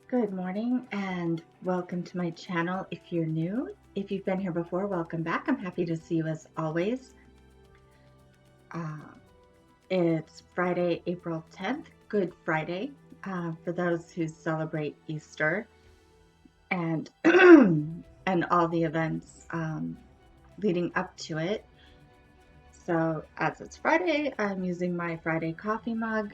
Good morning and welcome to my channel if you're new. If you've been here before, welcome back. I'm happy to see you as always. It's Friday, April 10th, Good Friday, for those who celebrate Easter and and all the events leading up to it. So as it's Friday, I'm using my Friday coffee mug.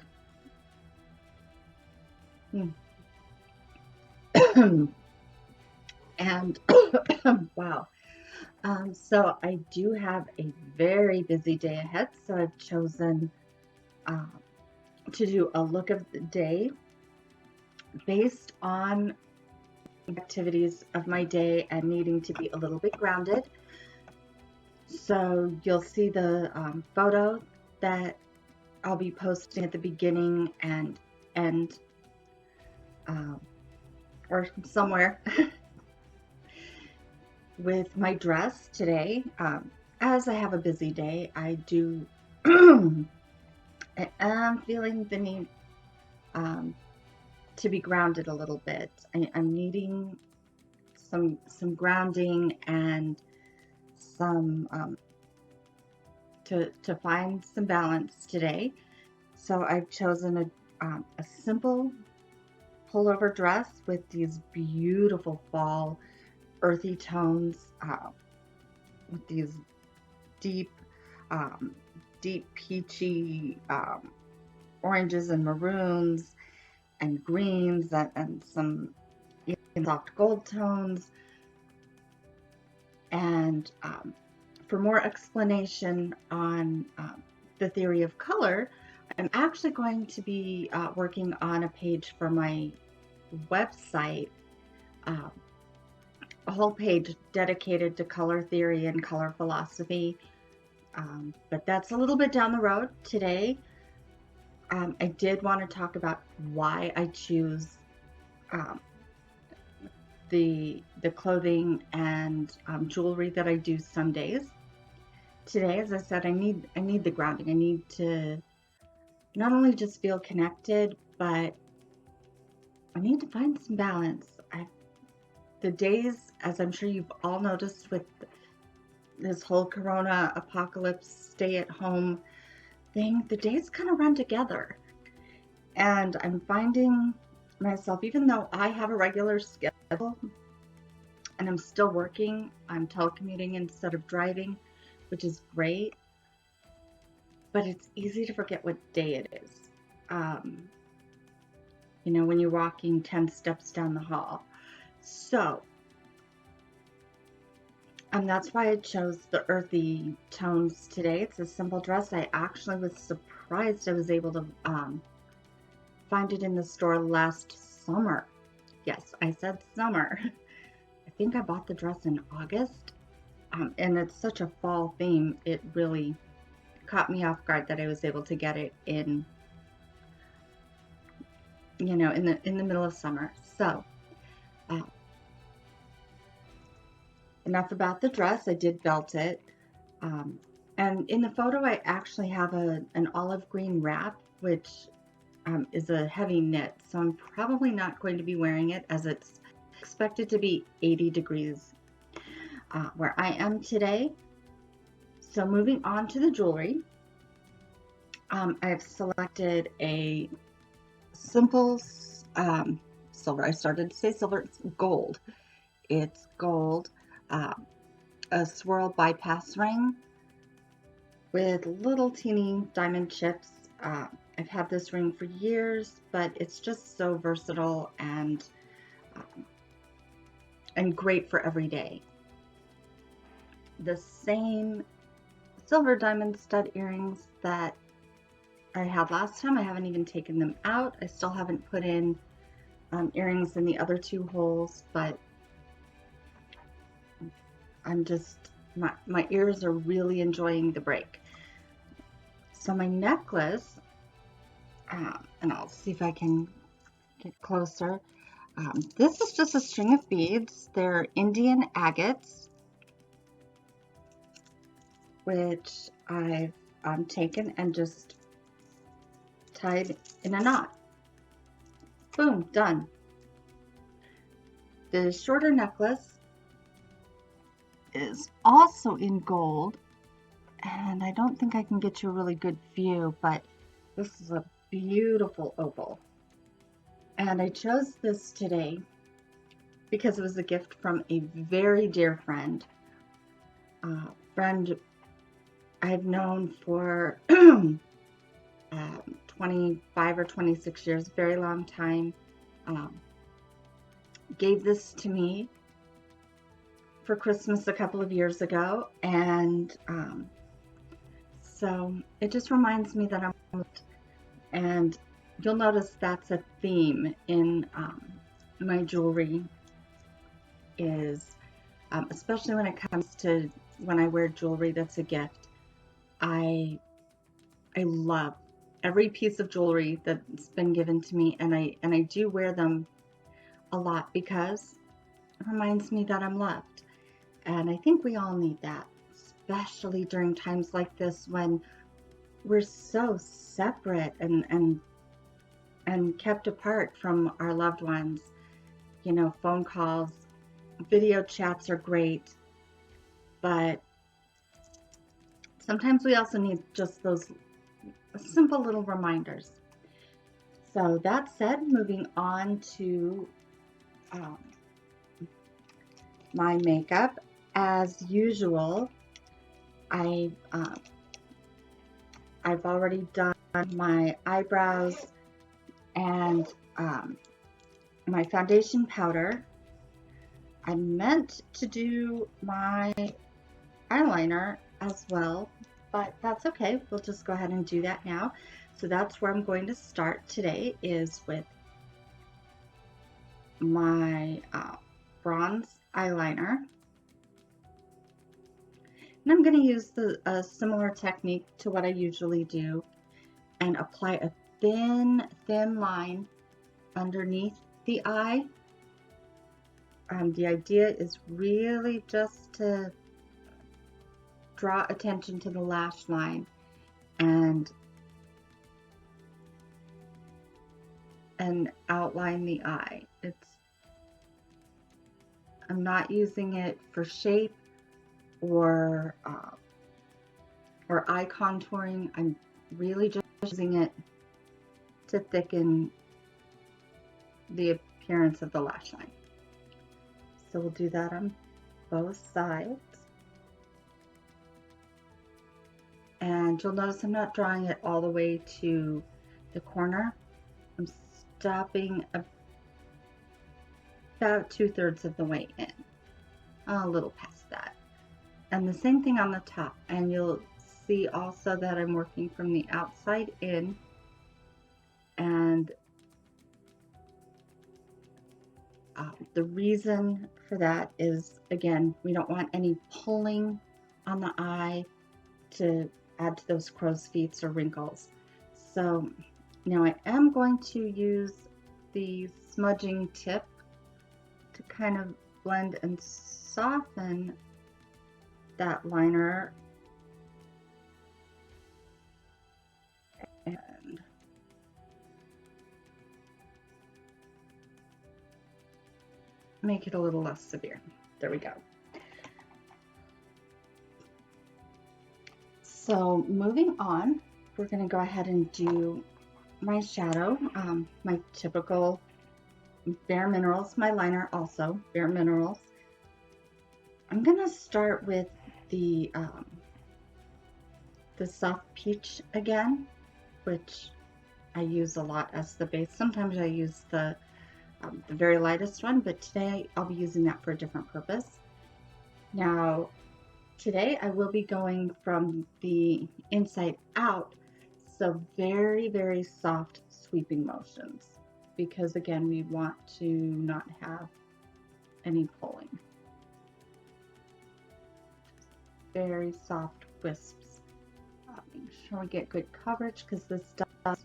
And wow. So I do have a very busy day ahead, so I've chosen to do a look of the day based on activities of my day and needing to be a little bit grounded. So you'll see the photo that I'll be posting at the beginning and end, or somewhere with my dress today. As I have a busy day, I do I am feeling the need to be grounded a little bit. I'm needing some grounding and some to find some balance today. So I've chosen a simple pullover dress with these beautiful fall earthy tones, with these deep deep peachy oranges and maroons and greens and some soft gold tones. And for more explanation on the theory of color, I'm actually going to be working on a page for my website, a whole page dedicated to color theory and color philosophy. But that's a little bit down the road. Today, I did want to talk about why I choose the clothing and jewelry that I do some days. Today, as I said, I need the grounding. I need to not only just feel connected, but I need to find some balance. The days, as I'm sure you've all noticed with this whole corona apocalypse stay at home thing, the days kind of run together. And I'm finding myself, even though I have a regular schedule and I'm still working, I'm telecommuting instead of driving, which is great, but it's easy to forget what day it is. When you're walking 10 steps down the hall. So, and that's why I chose the earthy tones today. It's a simple dress. I actually was surprised I was able to find it in the store last summer. Yes, I said summer. I think I bought the dress in August, and it's such a fall theme. It really caught me off guard that I was able to get it in, in the middle of summer. So, enough about the dress. I did belt it, and in the photo, I actually have an olive green wrap, which is a heavy knit, so I'm probably not going to be wearing it as it's expected to be 80 degrees where I am today. So moving on to the jewelry, I've selected a simple silver. I started to say silver. It's gold. It's gold. A swirl bypass ring with little teeny diamond chips. I've had this ring for years, but it's just so versatile and great for every day. The same silver diamond stud earrings that I had last time. I haven't even taken them out. I still haven't put in earrings in the other two holes, but I'm just, my ears are really enjoying the break. So my necklace, and I'll see if I can get closer. This is just a string of beads. They're Indian agates, which I've taken and just tied in a knot. Boom, done. The shorter necklace is also in gold, and I don't think I can get you a really good view, but this is a beautiful opal. And I chose this today because it was a gift from a very dear friend. Friend I've known for 25 or 26 years, very long time. Gave this to me for Christmas a couple of years ago, and so it just reminds me that I'm loved. And you'll notice that's a theme in my jewelry, is especially when it comes to when I wear jewelry that's a gift. I love every piece of jewelry that's been given to me, and I do wear them a lot because it reminds me that I'm loved. And I think we all need that, especially during times like this when we're so separate and kept apart from our loved ones. You know, phone calls, video chats are great, but sometimes we also need just those simple little reminders. So that said, moving on to my makeup. As usual, I've already done my eyebrows and my foundation powder. I meant to do my eyeliner as well, but that's okay. We'll just go ahead and do that now. So that's where I'm going to start today, is with my bronze eyeliner. And I'm going to use a similar technique to what I usually do and apply a thin line underneath the eye. The idea is really just to draw attention to the lash line and outline the eye. I'm not using it for shape or eye contouring. I'm really just using it to thicken the appearance of the lash line. So we'll do that on both sides. And you'll notice I'm not drawing it all the way to the corner. I'm stopping about 2/3 of the way in, a little past that. And the same thing on the top. And you'll see also that I'm working from the outside in, and the reason for that is, again, we don't want any pulling on the eye to add to those crow's feet or wrinkles. So now I am going to use the smudging tip to kind of blend and soften that liner and make it a little less severe. There we go. So moving on, we're going to go ahead and do my shadow, my typical Bare Minerals, my liner also, Bare Minerals. I'm going to start with the soft peach again, which I use a lot as the base. Sometimes I use the very lightest one, but today I'll be using that for a different purpose. Now, today I will be going from the inside out, so very, very soft sweeping motions, because again, we want to not have any pulling. Very soft wisps. Make sure we get good coverage, because this does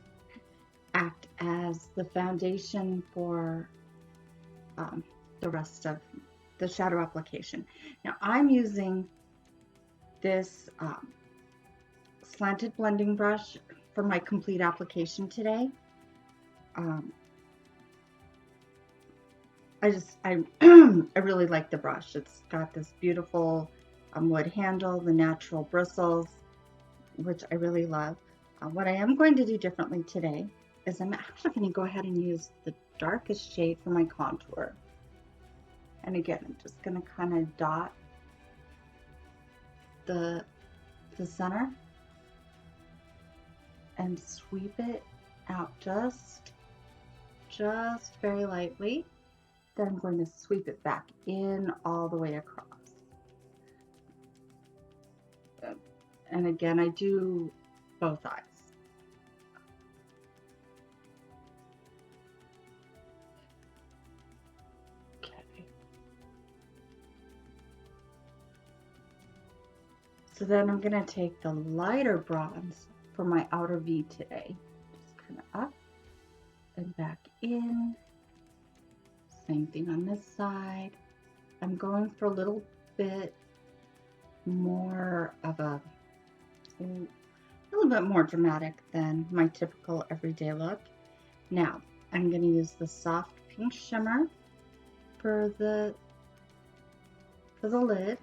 act as the foundation for the rest of the shadow application. Now I'm using this slanted blending brush for my complete application today. I I really like the brush. It's got this beautiful wood handle, the natural bristles, which I really love. What I am going to do differently today is I'm actually going to go ahead and use the darkest shade for my contour. And again, I'm just going to kind of dot the center and sweep it out just very lightly. Then I'm going to sweep it back in all the way across. And again, I do both eyes. Okay. So then I'm going to take the lighter bronze for my outer V today. Just kind of up and back in. Same thing on this side. I'm going for a little bit more of a little bit more dramatic than my typical everyday look. Now, I'm going to use the soft pink shimmer for the lid.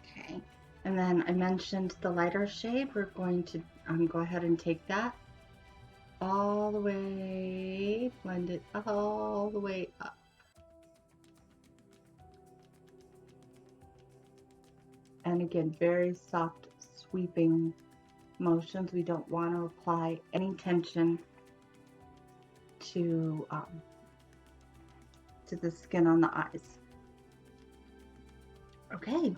Okay, and then I mentioned the lighter shade. We're going to go ahead and take that all the way, blend it all the way up. And again, very soft sweeping motions. We don't want to apply any tension to the skin on the eyes. Okay.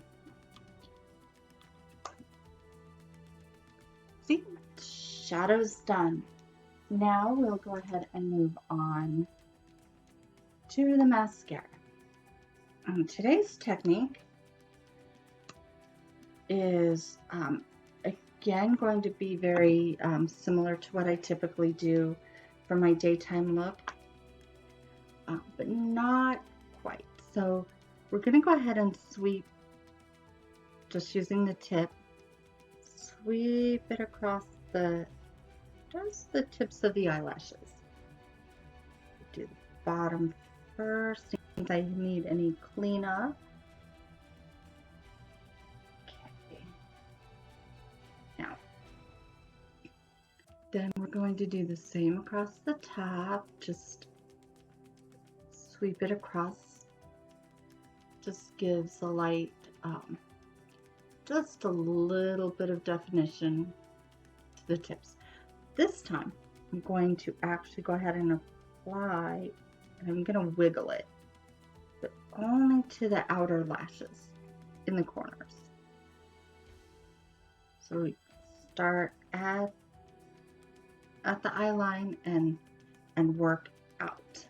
See, shadow's done. Now we'll go ahead and move on to the mascara. Today's technique is again going to be very similar to what I typically do for my daytime look, but not quite. So we're going to go ahead and sweep, just using the tip, sweep it across just the tips of the eyelashes. Do the bottom first, in case I need any cleanup. Okay. Now, then we're going to do the same across the top. Just sweep it across. Just gives a light, just a little bit of definition to the tips. This time, I'm going to actually go ahead and apply, and I'm going to wiggle it, but only to the outer lashes in the corners. So we start at the eye line and work out.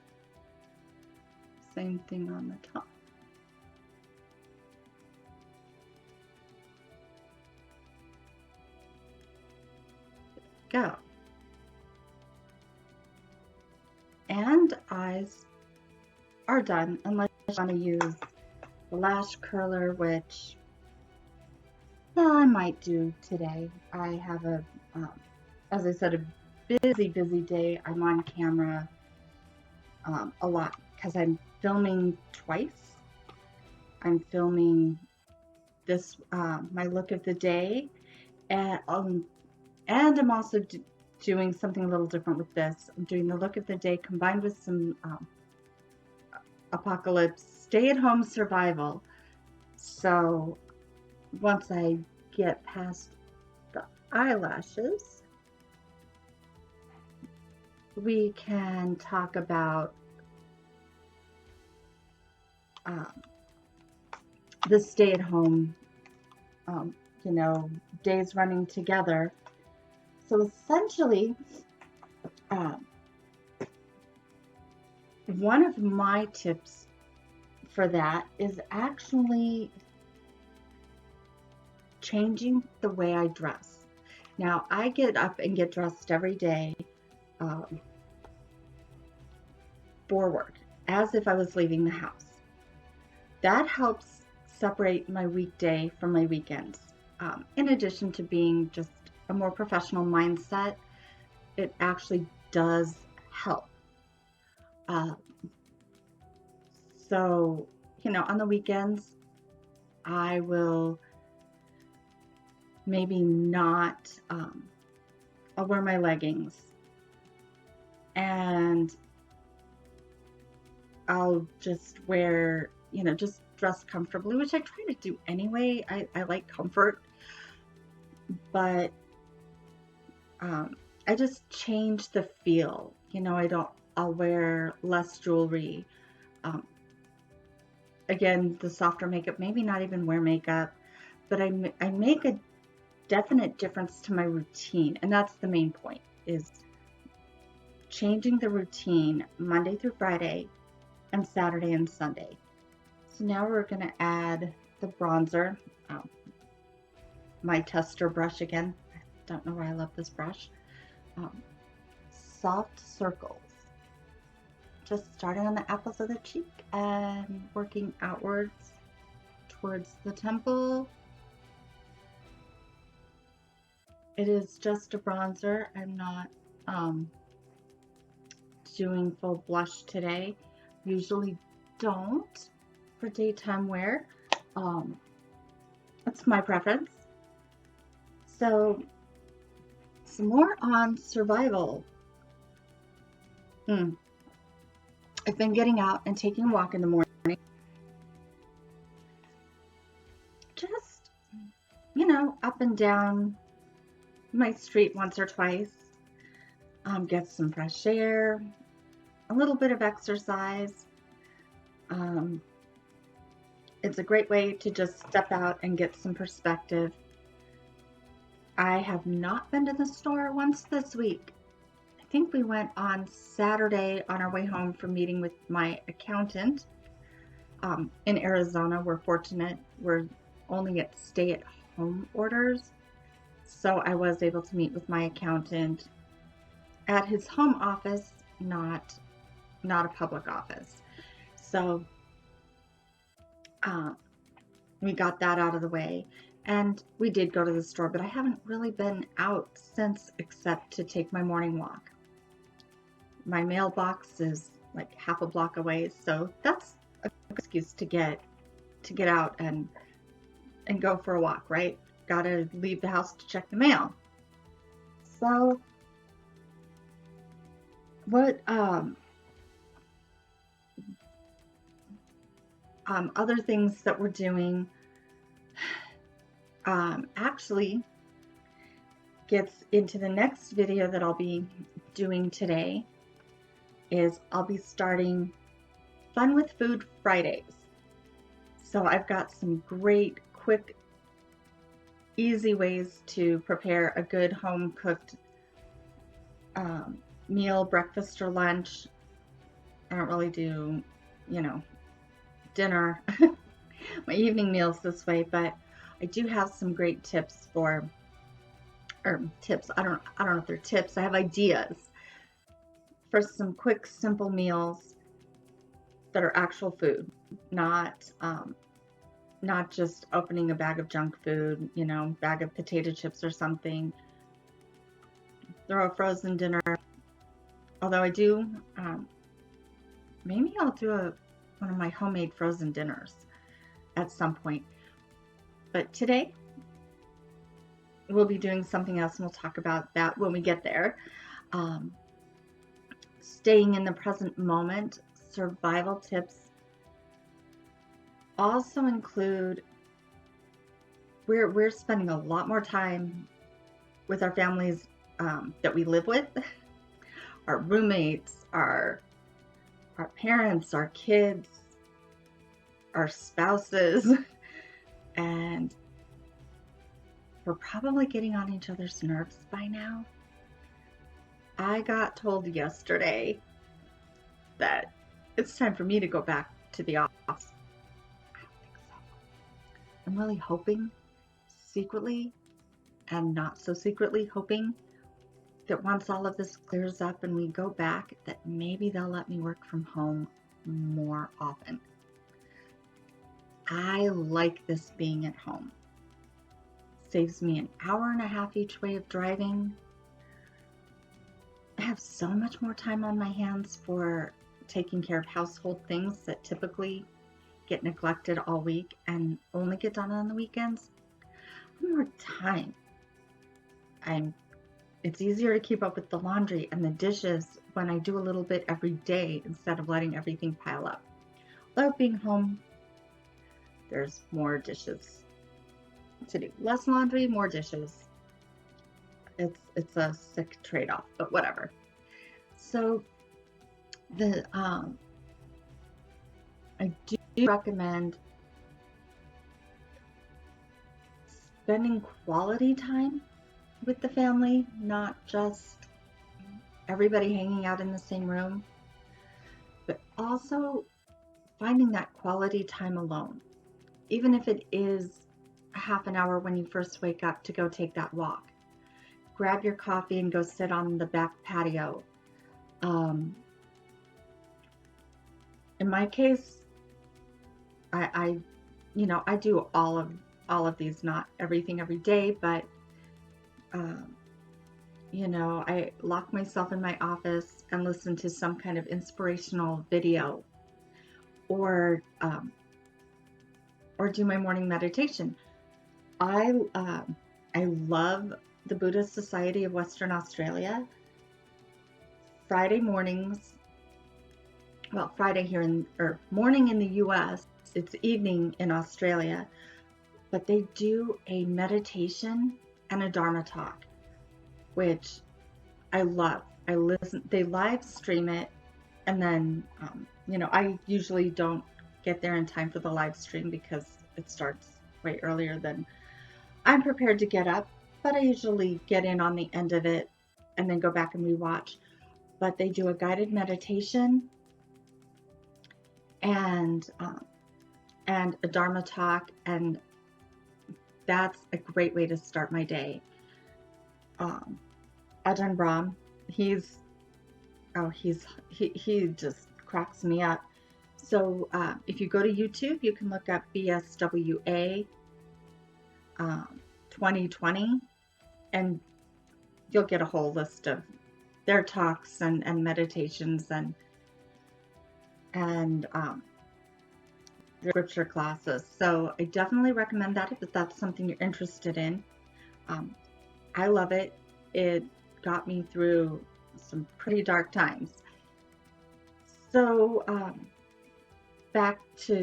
Same thing on the top. Go. And eyes are done, unless you want to use the lash curler, which I might do today. I have as I said, a busy day. I'm on camera a lot because I'm filming twice. I'm filming this, my look of the day, and I'm also doing something a little different with this. I'm doing the look of the day combined with some apocalypse stay-at-home survival. So once I get past the eyelashes, we can talk about the stay-at-home, days running together. So essentially, one of my tips for that is actually changing the way I dress. Now, I get up and get dressed every day for work, as if I was leaving the house. That helps separate my weekday from my weekends. in addition to being just a more professional mindset, it actually does help. Uh, so, on the weekends, I will maybe not, I'll wear my leggings and I'll just wear, just dress comfortably, which I try to do anyway. I like comfort, but I just change the feel. I'll wear less jewelry. Um, again, the softer makeup, maybe not even wear makeup, but I make a definite difference to my routine. And that's the main point, is changing the routine Monday through Friday and Saturday and Sunday. So now we're going to add the bronzer. Um, my tester brush again. I don't know why I love this brush. Soft circles. Just starting on the apples of the cheek and working outwards towards the temple. It is just a bronzer. I'm not doing full blush today. Usually don't for daytime wear. That's my preference. So, some more on survival. I've been getting out and taking a walk in the morning. Just, up and down my street once or twice. Get some fresh air, a little bit of exercise. It's a great way to just step out and get some perspective. I have not been to the store once this week. I think we went on Saturday on our way home from meeting with my accountant. In Arizona, we're fortunate. We're only at stay-at-home orders. So I was able to meet with my accountant at his home office, not a public office. So we got that out of the way. And we did go to the store, but I haven't really been out since, except to take my morning walk. My mailbox is like half a block away, so that's a good excuse to get out and go for a walk, right? Gotta leave the house to check the mail. So what other things that we're doing actually gets into the next video that I'll be doing today. Is I'll be starting Fun with Food Fridays. So I've got some great, quick, easy ways to prepare a good home-cooked meal, breakfast or lunch. I don't really do, dinner, my evening meals this way, but I do have some great tips I don't know if they're tips. I have ideas for some quick, simple meals that are actual food, not just opening a bag of junk food, bag of potato chips or something. Throw a frozen dinner. Although I do, maybe I'll do one of my homemade frozen dinners at some point. But today, we'll be doing something else, and we'll talk about that when we get there. Staying in the present moment, survival tips also include, we're spending a lot more time with our families that we live with, our roommates, our parents, our kids, our spouses, and we're probably getting on each other's nerves by now. I got told yesterday that it's time for me to go back to the office. I don't think so. I'm really hoping, secretly and not so secretly, hoping that once all of this clears up and we go back, that maybe they'll let me work from home more often. I like this being at home. saves me an hour and a half each way of driving. I have so much more time on my hands for taking care of household things that typically get neglected all week and only get done on the weekends. More time. It's easier to keep up with the laundry and the dishes when I do a little bit every day instead of letting everything pile up. Without being home, there's more dishes to do. Less laundry, more dishes. It's a sick trade-off, but whatever. So I do recommend spending quality time with the family, not just everybody hanging out in the same room, but also finding that quality time alone, even if it is a half an hour when you first wake up to go take that walk. Grab your coffee and go sit on the back patio. In my case, I do all of these, not everything every day, but I lock myself in my office and listen to some kind of inspirational video, or do my morning meditation. I love the Buddhist Society of Western Australia. Friday mornings, well, Friday here morning in the US, it's evening in Australia, but they do a meditation and a Dharma talk, which I love. I listen, they live stream it, and then, I usually don't get there in time for the live stream because it starts way earlier than I'm prepared to get up, but I usually get in on the end of it and then go back and rewatch. But they do a guided meditation and a Dharma talk, and that's a great way to start my day. Ajahn Brahm, he just cracks me up. So if you go to YouTube, you can look up BSWA 2020, and you'll get a whole list of their talks and meditations and scripture classes. So I definitely recommend that if that's something you're interested in. I love it. It got me through some pretty dark times. So back to,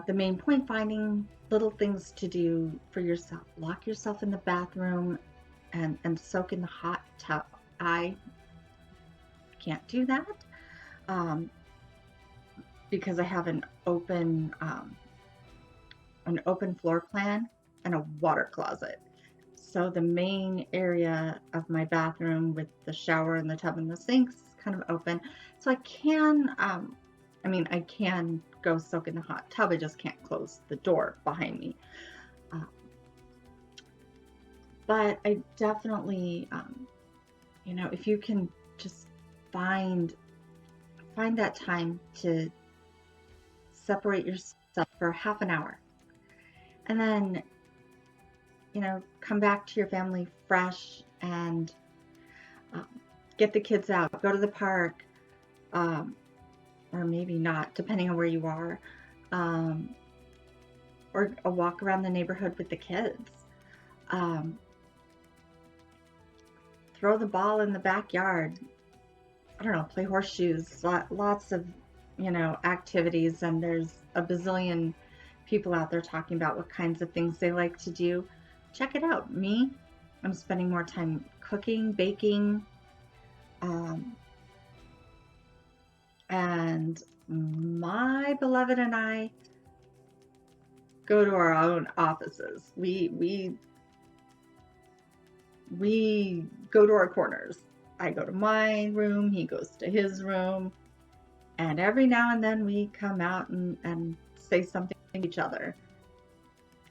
the main point, finding little things to do for yourself. Lock yourself in the bathroom and soak in the hot tub. I can't do that because I have an open floor plan and a water closet. So the main area of my bathroom with the shower and the tub and the sinks is kind of open. So I can, I can go soak in the hot tub. I just can't close the door behind me. But I definitely, if you can just find that time to separate yourself for half an hour, and then, come back to your family fresh and get the kids out, go to the park, or maybe not, depending on where you are, or a walk around the neighborhood with the kids. Throw the ball in the backyard. I don't know, play horseshoes, lots of, activities, and there's a bazillion people out there talking about what kinds of things they like to do. Check it out. Me, I'm spending more time cooking, baking, and my beloved and I go to our own offices. We go to our corners. I go to my room, he goes to his room, and every now and then we come out and say something to each other.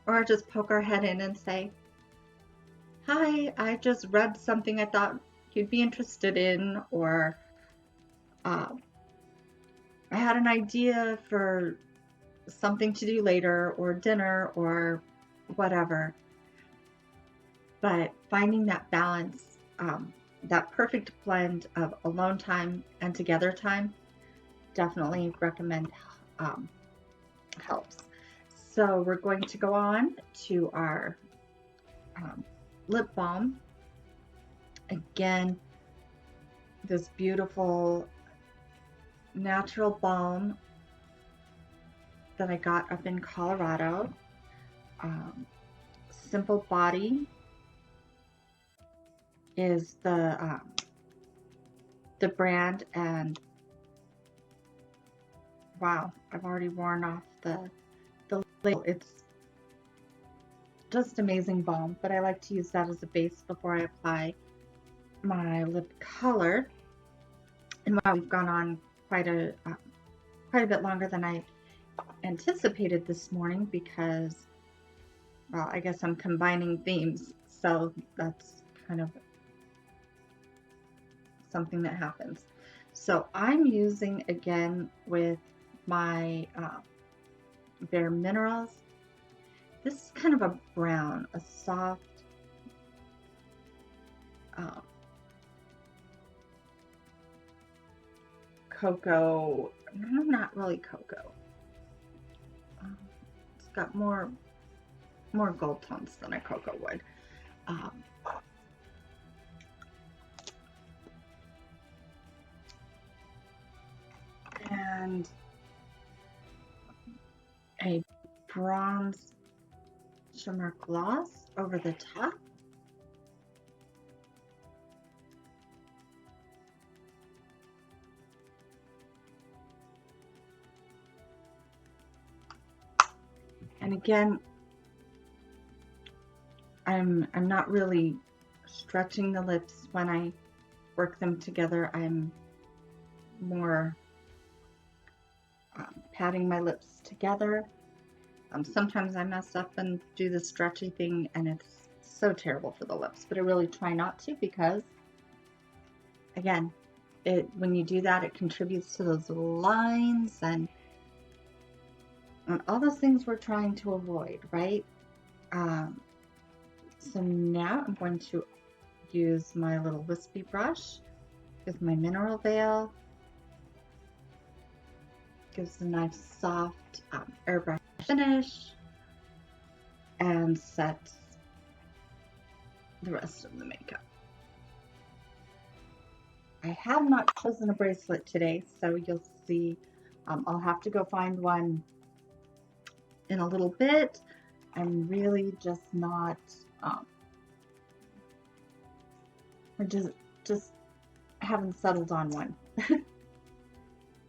Or just poke our head in and say, "Hi, I just read something I thought you'd be interested in," or I had an idea for something to do later, or dinner, or whatever. but finding that balance, that perfect blend of alone time and together time, definitely recommend um, helps. So we're going to go on to our um, lip balm. Again, this beautiful natural balm that I got up in Colorado. Um, Simple Body is the brand, and wow, I've already worn off the label. It's just amazing balm, but I like to use that as a base before I apply my lip color. And wow, we've gone on quite a bit longer than I anticipated this morning because, well, I guess I'm combining themes, so that's kind of something that happens. So I'm using, again, with my Bare Minerals. This is kind of a brown, a soft cocoa. No, not really cocoa. It's got more gold tones than a cocoa would. And a bronze shimmer gloss over the top. And again, I'm not really stretching the lips when I work them together. I'm more patting my lips together. Sometimes I mess up and do the stretchy thing, and it's so terrible for the lips, but I really try not to because, again, when you do that, it contributes to those lines and all those things we're trying to avoid, right? So now I'm going to use my little wispy brush with my mineral veil. Gives a nice soft airbrush finish and sets the rest of the makeup. I have not chosen a bracelet today, so you'll see. I'll have to go find one in a little bit. I'm really just not. I just haven't settled on one.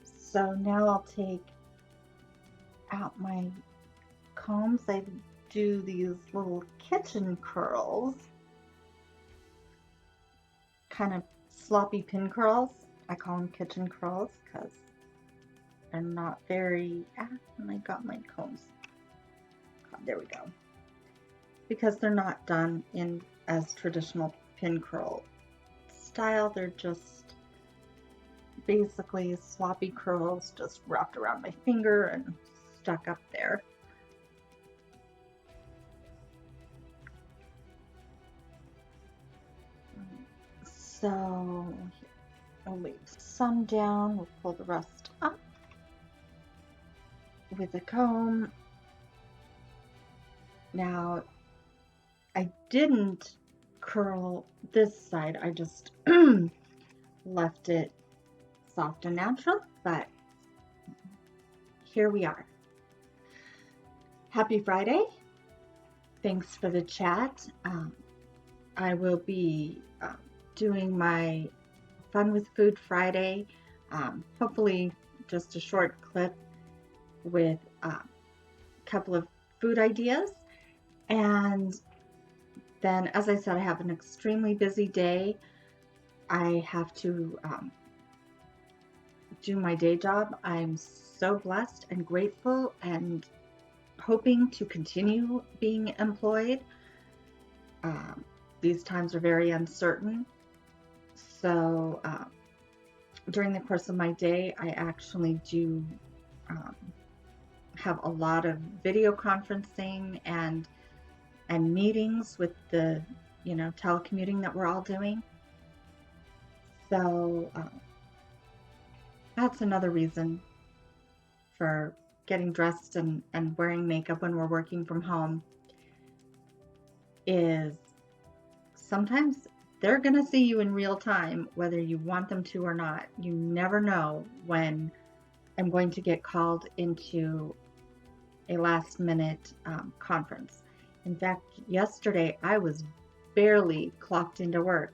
So now I'll take out my combs. I do these little kitchen curls, kind of sloppy pin curls. I call them kitchen curls because they're not very, and I got my combs. There we go. Because they're not done in as traditional pin curl style. They're just basically sloppy curls just wrapped around my finger and stuck up there. So I'll leave some down. We'll pull the rest up with a comb. Now, I didn't curl this side. I just left it soft and natural, but here we are. Happy Friday. Thanks for the chat. I will be doing my Fun with Food Friday, hopefully just a short clip with a couple of food ideas. And then, as I said, I have an extremely busy day. I have to do my day job. I'm so blessed and grateful and hoping to continue being employed. These times are very uncertain. So during the course of my day, I actually do have a lot of video conferencing and meetings with the telecommuting that we're all doing. So that's another reason for getting dressed and wearing makeup when we're working from home, is sometimes they're going to see you in real time, whether you want them to or not. You never know when I'm going to get called into a last minute conference. In fact, yesterday I was barely clocked into work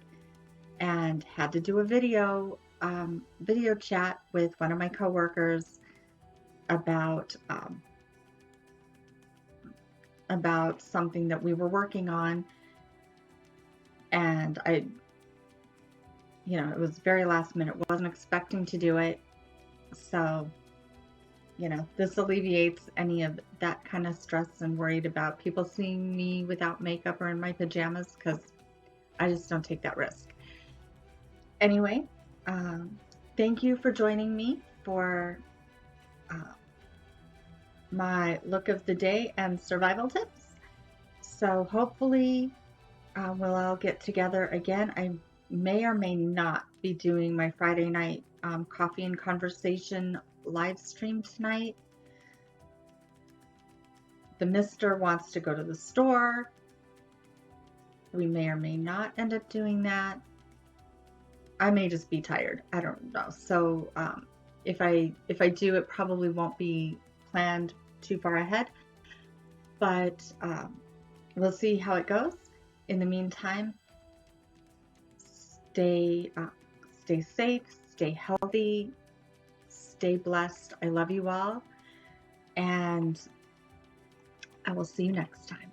and had to do a video chat with one of my coworkers about something that we were working on, and it was very last minute. Wasn't expecting to do it, so this alleviates any of that kind of stress and worried about people seeing me without makeup or in my pajamas, because I just don't take that risk. Anyway, thank you for joining me for my look of the day and survival tips. So hopefully we'll all get together again. I may or may not be doing my Friday night coffee and conversation live stream tonight. The mister wants to go to the store. We may or may not end up doing that. I may just be tired. I don't know. So if I do, it probably won't be planned too far ahead. But we'll see how it goes. In the meantime, stay safe, stay healthy, stay blessed. I love you all, and I will see you next time.